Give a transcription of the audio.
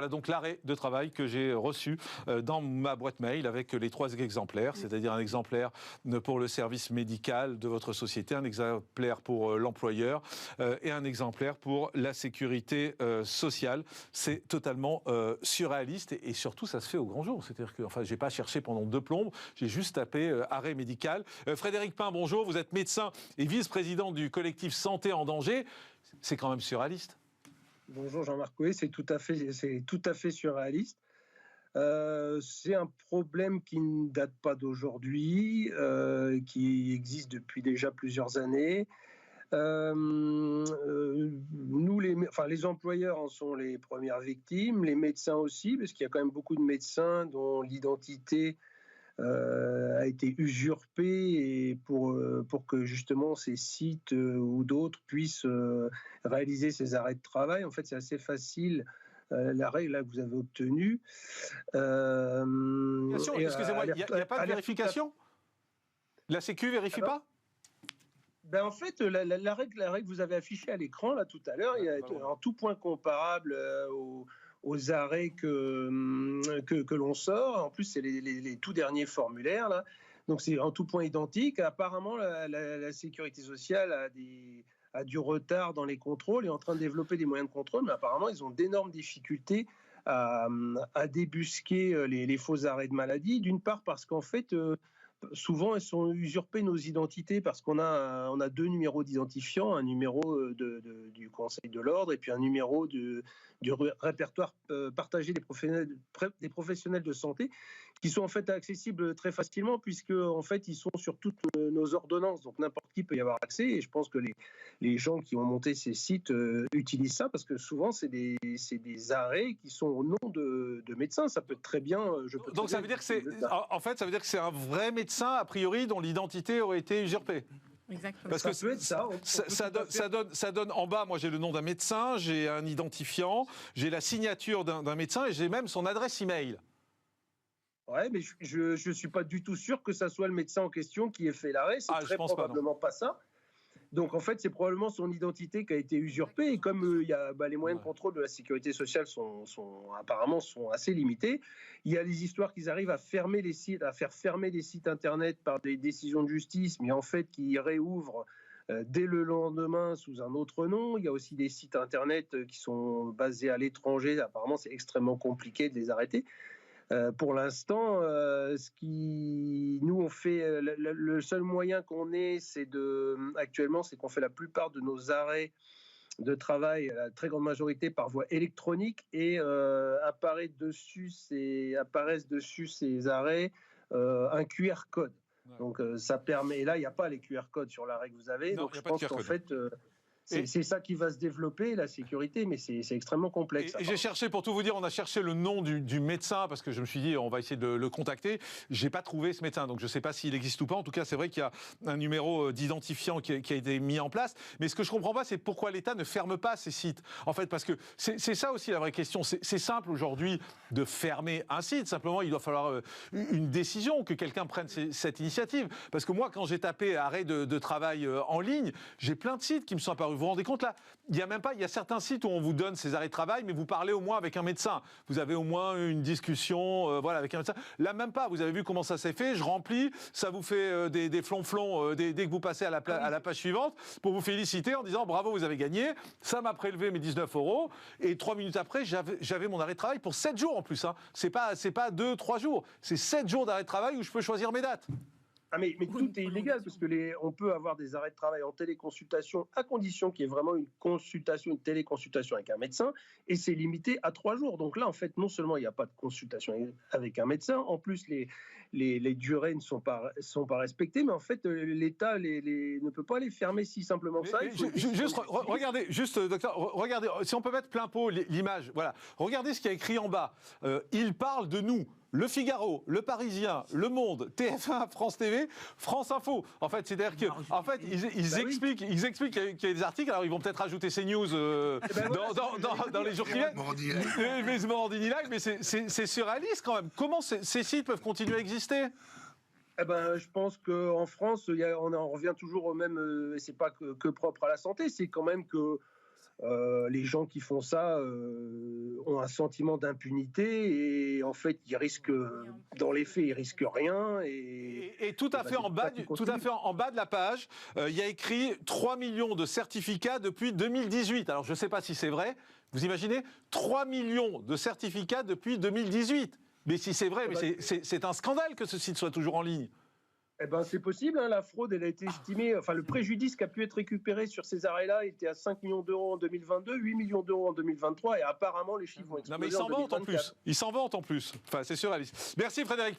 Voilà donc l'arrêt de travail que j'ai reçu dans ma boîte mail avec les 3 exemplaires, c'est-à-dire un exemplaire pour le service médical de votre société, un exemplaire pour l'employeur et un exemplaire pour la sécurité sociale. C'est totalement surréaliste et surtout ça se fait au grand jour. C'est-à-dire que j'ai pas cherché pendant 2 plombes, j'ai juste tapé arrêt médical. Frédéric Pin, bonjour, vous êtes médecin et vice-président du collectif Santé en danger. C'est quand même surréaliste. Bonjour Jean-Marc, oui, c'est tout à fait surréaliste. C'est un problème qui ne date pas d'aujourd'hui, qui existe depuis déjà plusieurs années. Nous, les employeurs en sont les premières victimes, les médecins aussi, parce qu'il y a quand même beaucoup de médecins dont l'identité a été usurpée et pour que justement ces sites ou d'autres puissent réaliser ces arrêts de travail. En fait, c'est assez facile. L'arrêt là que vous avez obtenu. Excusez-moi, il n'y a pas de vérification ? La Sécu vérifie pas ? Ben en fait, l'arrêt que vous avez affiché à l'écran là tout à l'heure, il y a en tout point comparable aux arrêts que l'on sort. En plus, c'est les tout derniers formulaires là. Donc c'est en tout point identique. Apparemment, la sécurité sociale a du retard dans les contrôles et est en train de développer des moyens de contrôle, mais apparemment, ils ont d'énormes difficultés à débusquer les faux arrêts de maladie. D'une part, parce qu'en fait, souvent, elles sont usurpées nos identités parce qu'on a 2 numéros d'identifiant, un numéro du Conseil de l'Ordre et puis un numéro du répertoire partagé des professionnels de santé qui sont en fait accessibles très facilement puisque en fait ils sont sur toutes nos ordonnances, donc n'importe qui peut y avoir accès et je pense que les gens qui ont monté ces sites utilisent ça parce que souvent c'est des arrêts qui sont au nom de médecins. Ça peut être très bien. Donc ça veut dire que ça veut dire que c'est un vrai médecin a priori dont l'identité aurait été usurpée. Exactement. Parce que ça donne en bas, moi j'ai le nom d'un médecin, j'ai un identifiant, j'ai la signature d'un médecin et j'ai même son adresse email. Ouais, mais je ne suis pas du tout sûr que ça soit le médecin en question qui ait fait l'arrêt. C'est très probablement pas ça. Donc en fait, c'est probablement son identité qui a été usurpée. Et comme les moyens de contrôle de la sécurité sociale sont assez limités, il y a les histoires qu'ils arrivent à faire fermer les sites internet par des décisions de justice, mais en fait qui réouvrent dès le lendemain sous un autre nom. Il y a aussi des sites internet qui sont basés à l'étranger. Apparemment, c'est extrêmement compliqué de les arrêter. Pour l'instant, nous on fait le seul moyen qu'on ait, actuellement, c'est qu'on fait la plupart de nos arrêts de travail, la très grande majorité par voie électronique, et apparaissent dessus ces arrêts un QR code. Ouais. Donc ça permet. Et là, il n'y a pas les QR codes sur l'arrêt que vous avez. Non, donc je pense qu'en fait. C'est ça qui va se développer, la sécurité, mais c'est extrêmement complexe. Et j'ai cherché, pour tout vous dire, on a cherché le nom du médecin, parce que je me suis dit, on va essayer de le contacter. Je n'ai pas trouvé ce médecin, donc je ne sais pas s'il existe ou pas. En tout cas, c'est vrai qu'il y a un numéro d'identifiant qui a été mis en place. Mais ce que je ne comprends pas, c'est pourquoi l'État ne ferme pas ces sites. En fait, parce que c'est ça aussi la vraie question. C'est simple aujourd'hui de fermer un site. Simplement, il doit falloir une décision, que quelqu'un prenne cette initiative. Parce que moi, quand j'ai tapé arrêt de travail en ligne, j'ai plein de sites qui me sont apparus. Vous vous rendez compte là, il y a certains sites où on vous donne ces arrêts de travail, mais vous parlez au moins avec un médecin. Vous avez au moins une discussion, avec un médecin. Là même pas. Vous avez vu comment ça s'est fait. Je remplis, ça vous fait des flonflons dès que vous passez à la page suivante pour vous féliciter en disant bravo, vous avez gagné. Ça m'a prélevé mes 19 € et 3 minutes après, j'avais mon arrêt de travail pour 7 jours en plus. Hein. C'est pas 2-3 jours. C'est 7 jours d'arrêt de travail où je peux choisir mes dates. Ah mais tout est illégal parce que on peut avoir des arrêts de travail en téléconsultation à condition qu'il y ait vraiment une téléconsultation avec un médecin et c'est limité à 3 jours. Donc là, en fait, non seulement il n'y a pas de consultation avec un médecin, en plus les durées ne sont pas respectées, mais en fait l'État ne peut pas les fermer si simplement ça. Regardez, docteur, regardez, si on peut mettre plein pot l'image, voilà. Regardez ce qui est écrit en bas. Il parle de nous. Le Figaro, Le Parisien, Le Monde, TF1, France TV, France Info. En fait, c'est-à-dire qu'ils expliquent qu'il y a des articles. Alors, ils vont peut-être ajouter CNews dans les jours qui viennent. Mais c'est surréaliste quand même. Comment ces sites peuvent continuer à exister ? Je pense qu'en France, on en revient toujours au même. C'est pas que propre à la santé. C'est quand même que les gens qui font ça ont un sentiment d'impunité et en fait, dans les faits, ils risquent rien. Et tout à fait en bas de la page, il y a écrit 3 millions de certificats depuis 2018. Alors, je ne sais pas si c'est vrai. Vous imaginez 3 millions de certificats depuis 2018. Mais si c'est vrai, c'est un scandale que ce site soit toujours en ligne. Eh ben, c'est possible, hein, la fraude, elle a été estimée, enfin le préjudice qui a pu être récupéré sur ces arrêts-là était à 5 millions d'euros en 2022, 8 millions d'euros en 2023, et apparemment les chiffres vont exploser. Non mais ils s'en vantent en plus, enfin c'est surréaliste. Merci Frédéric Parent.